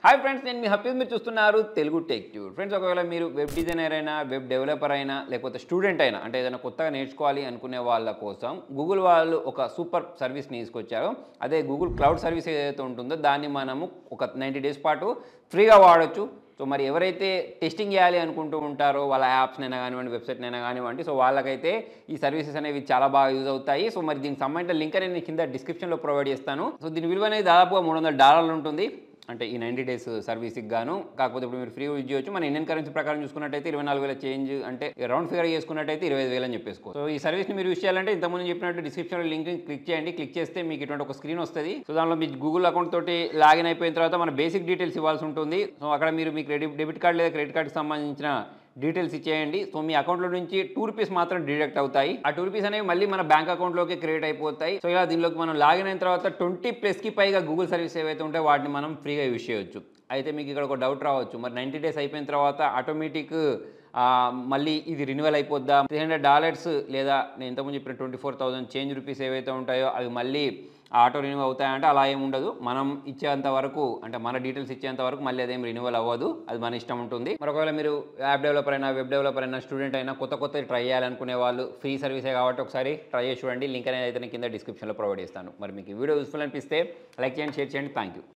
Hi friends, నేను మీ హఫీజ్. మీరు చూస్తున్నారు తెలుగు టెక్ ట్యూబ్. ఫ్రెండ్స్, ఒకవేళ మీరు వెబ్ డిజైనర్ అయినా, వెబ్ డెవలపర్ అయినా, లేకపోతే స్టూడెంట్ అయినా, అంటే ఏదైనా కొత్తగా నేర్చుకోవాలి అనుకునే వాళ్ళ కోసం గూగుల్ వాళ్ళు ఒక సూపర్ సర్వీస్ని తీసుకొచ్చారు. అదే గూగుల్ క్లౌడ్ సర్వీస్ ఏదైతే ఉంటుందో దాన్ని మనము ఒక 90 డేస్ పాటు ఫ్రీగా వాడొచ్చు. సో మరి ఎవరైతే టెస్టింగ్ చేయాలి అనుకుంటూ ఉంటారో వాళ్ళ యాప్స్నైనా కానివ్వండి, వెబ్సైట్నైనా కానివ్వండి, సో వాళ్ళకైతే ఈ సర్వీసెస్ అనేవి చాలా బాగా యూజ్ అవుతాయి. సో మరి దీనికి సంబంధించిన లింక్ అనేది నేను కింద డిస్క్రిప్షన్లో ప్రొవైడ్ చేస్తాను. సో దీని విలువ అనేది దాదాపుగా $300 ఉంటుంది, అంటే ఈ 90 డేస్ సర్వీస్కి గాను. కాకపోతే ఇప్పుడు మీరు ఫ్రీ యూజ్ చేయొచ్చు. మన ఇండియన్ కరెన్సీ ప్రకారం చూసుకున్నట్టయితే 24,000 చేంజ్, అంటే రౌండ్ ఫిగర్ చేసుకున్నట్టయితే 25,000 అని చెప్పేసుకో. సో ఈ సర్వీస్ని మీరు యూజ్ చేయాలంటే ఇంతకుముందు చెప్పినట్టు డిస్క్రిప్షన్లో లింక్ క్లిక్ చేయండి. క్లిక్ చేస్తే మీకు ఇటువంటి ఒక స్క్రీన్ వస్తుంది. సో దానిలో మీ గూగుల్ అకౌంట్ తోటి లాగిన్ అయిపోయిన తర్వాత మన బేసిక్ డీటెయిల్స్ ఇవ్వాల్సి ఉంటుంది. సో అక్కడ మీరు మీ డెబిట్ కార్డ్ లేదా క్రెడిట్ కార్డ్కి సంబంధించిన డీటెయిల్స్ ఇచ్చేయండి. సో మీ అకౌంట్లో నుంచి ₹2 మాత్రం డిడక్ట్ అవుతాయి. ఆ ₹2 అనేవి మళ్ళీ మన బ్యాంక్ అకౌంట్లోకి క్రియేట్ అయిపోతాయి. సో ఇలా దీనిలోకి మనం లాగిన్ అయిన తర్వాత 20+ పైగా గూగుల్ సర్వీస్ ఏవైతే ఉంటాయో వాటిని మనం ఫ్రీగా యూజ్ చేయొచ్చు. అయితే మీకు ఇక్కడ ఒక డౌట్ రావచ్చు, మరి 90 డేస్ అయిపోయిన తర్వాత ఆటోమేటిక్ మళ్ళీ ఇది రిన్యూవల్ అయిపోద్దా? $300 లేదా నేను ఇంతకుముందు చెప్పిన 24,000 చేంజ్ రూపీస్ ఏవైతే ఉంటాయో అవి మళ్ళీ ఆటో రిన్యూ అవుతాయంటే అలా ఏమి ఉండదు. మనం ఇచ్చేంత వరకు, అంటే మన డీటెయిల్స్ ఇచ్చేంత వరకు మళ్ళీ అదేం రిన్యూవల్ అవ్వదు. అది మన ఇష్టం ఉంటుంది. మరి ఒకవేళ మీరు యాప్ డెవలపర్ అయినా, వెబ్ డెవలపర్ అయినా, స్టూడెంట్ అయినా, కొత్త ట్రై చేయాలనుకునే వాళ్ళు ఫ్రీ సర్వీసే కాబట్టి ఒకసారి ట్రై చేసి చూడండి. లింక్ అనేది అయితే నేను కింద డిస్క్రిప్షన్లో ప్రొవైడ్ చేస్తాను. మరి మీకు ఈ వీడియో యూస్ఫుల్ అనిపిస్తే లైక్ చేయండి, షేర్ చేయండి. Thank you.